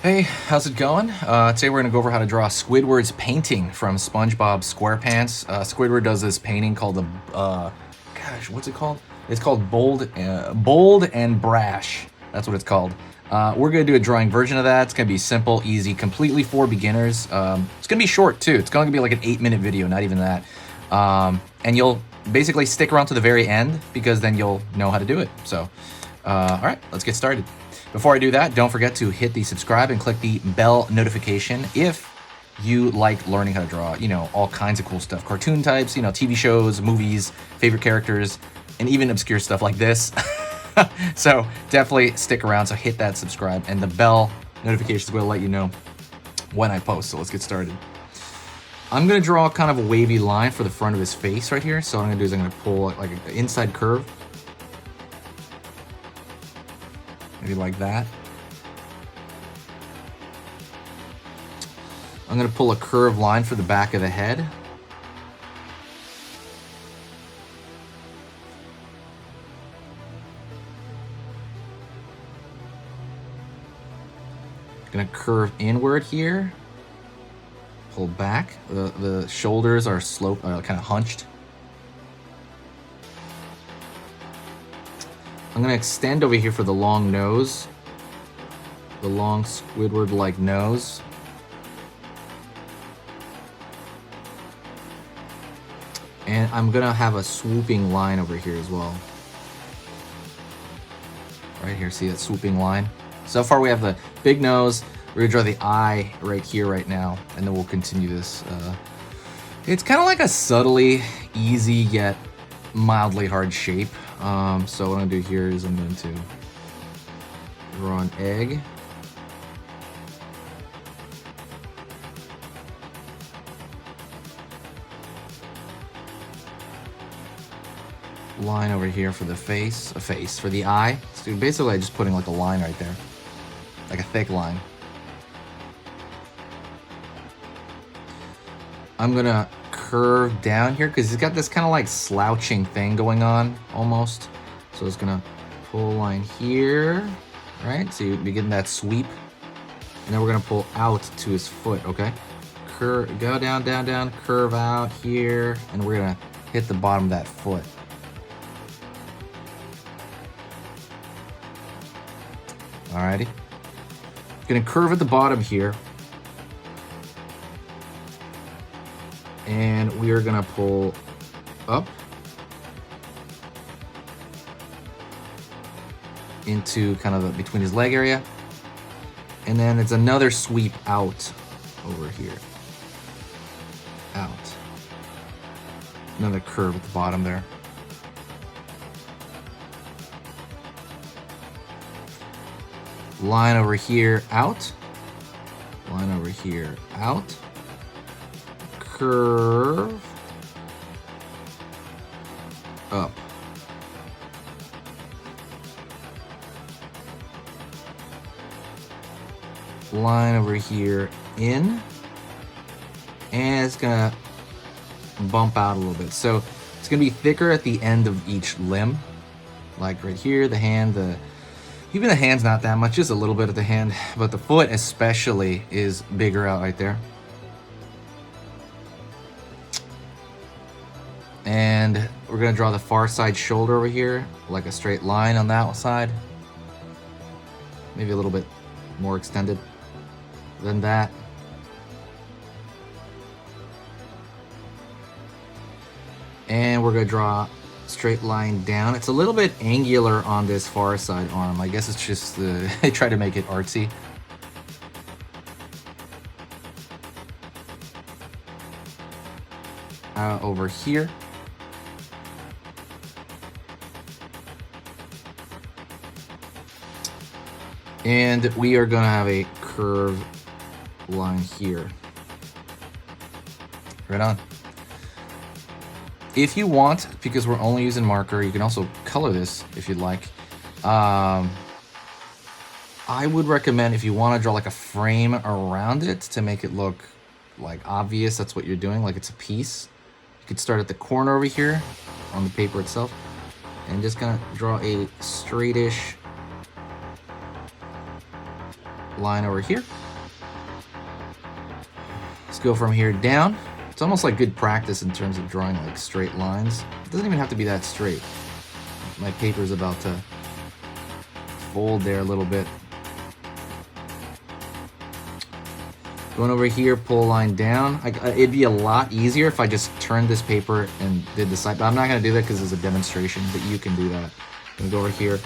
Hey, how's it going? Today we're going to go over how to draw Squidward's painting from Spongebob Squarepants. Squidward does this painting called the, what's it called? It's called Bold and Brash. That's what it's called. We're going to do a drawing version of that. It's going to be simple, easy, completely for beginners. It's going to be short too. It's going to be like an 8-minute video, not even that. And you'll basically stick around to the very end because then you'll know how to do it. So, all right, let's get started. Before I do that, don't forget to hit the subscribe and click the bell notification if you like learning how to draw, all kinds of cool stuff. Cartoon types, TV shows, movies, favorite characters, and even obscure stuff like this. So definitely stick around. So hit that subscribe and the bell notifications will let you know when I post. So let's get started. I'm going to draw kind of a wavy line for the front of his face right here. So what I'm going to do is I'm going to pull like an inside curve. Maybe like that. I'm going to pull a curved line for the back of the head. Going to curve inward here. Pull back. The shoulders are sloped, kind of hunched. I'm going to extend over here for the long nose. The long Squidward-like nose. And I'm going to have a swooping line over here as well. Right here, see that swooping line? So far we have the big nose. We're going to draw the eye right here right now. And then we'll continue this. It's kind of like a subtly easy yet mildly hard shape. So what I'm going to do here is I'm going to draw an egg. Line over here for the face, a face for the eye. So basically I'm just putting like a line right there, like a thick line. I'm going to curve down here because he's got this kind of like slouching thing going on almost. So it's gonna pull a line here, right? So you begin that sweep, and then we're gonna pull out to his foot. Okay, curve, go down, down, down, curve out here, and we're gonna hit the bottom of that foot. Alrighty, gonna curve at the bottom here. And we are going to pull up into kind of between his leg area. And then it's another sweep out over here. Out. Another curve at the bottom there. Line over here, out. Line over here, out. Curve up. Line over here in, and it's gonna bump out a little bit. So it's gonna be thicker at the end of each limb, like right here, the hand, even the hand's not that much, just a little bit of the hand, but the foot especially is bigger out right there. And we're going to draw the far side shoulder over here, like a straight line on that side. Maybe a little bit more extended than that. And we're going to draw a straight line down. It's a little bit angular on this far side arm. I guess it's just, I try to make it artsy. Over here. And we are going to have a curved line here. Right on. If you want, because we're only using marker, you can also color this if you'd like. I would recommend, if you want to draw like a frame around it to make it look like obvious that's what you're doing, like it's a piece. You could start at the corner over here on the paper itself and just gonna draw a straightish line over here. Let's go from here down. It's almost like good practice in terms of drawing like straight lines. It doesn't even have to be that straight. My paper's about to fold there a little bit. Going over here, pull a line down. It'd be a lot easier if I just turned this paper and did the side, but I'm not gonna do that because it's a demonstration, but you can do that. I'm gonna go over here.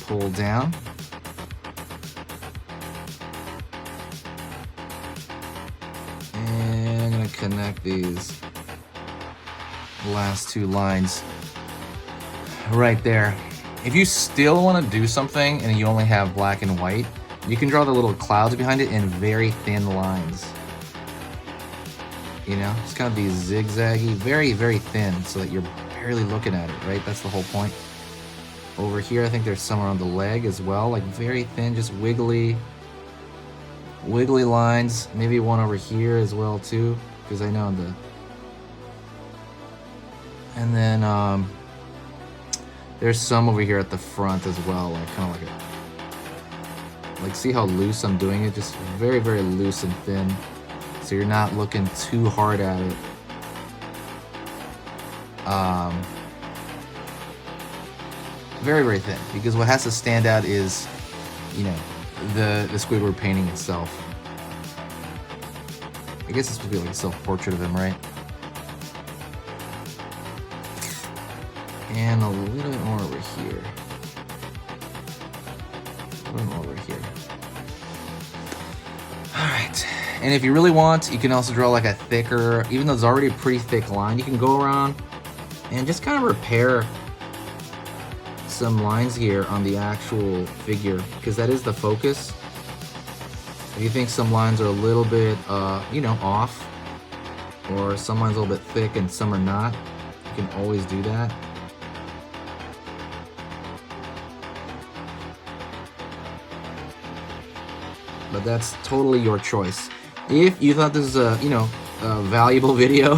Pull down. And I'm gonna connect these last two lines right there. If you still want to do something and you only have black and white, you can draw the little clouds behind it in very thin lines. You know, it's kind of be zigzaggy, very, very thin, so that you're barely looking at it, right? That's the whole point. Over here, I think there's somewhere on the leg as well, like very thin, just wiggly lines. Maybe one over here as well too, because I know the. And then there's some over here at the front as well, like kind of like see how loose I'm doing it, just very, very loose and thin, so you're not looking too hard at it. Very, very thin, because what has to stand out is, you know, the Squidward painting itself. I guess this would be like a self-portrait of him, right? And a little bit more over here. A little more over here. Alright. And if you really want, you can also draw like a thicker, even though it's already a pretty thick line, you can go around and just kind of repair some lines here on the actual figure, because that is the focus. If you think some lines are a little bit, you know, off, or some lines a little bit thick and some are not, you can always do that. But that's totally your choice. If you thought this is a, you know, a valuable video,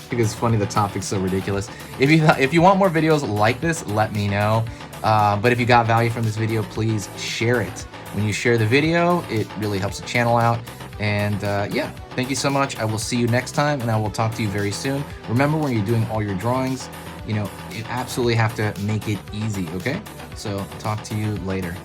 because it's funny, the topic's so ridiculous. If you want more videos like this, let me know. But if you got value from this video, please share it. When you share the video, it really helps the channel out. And yeah, thank you so much. I will see you next time, and I will talk to you very soon. Remember, when you're doing all your drawings, you know, you absolutely have to make it easy, okay? So talk to you later.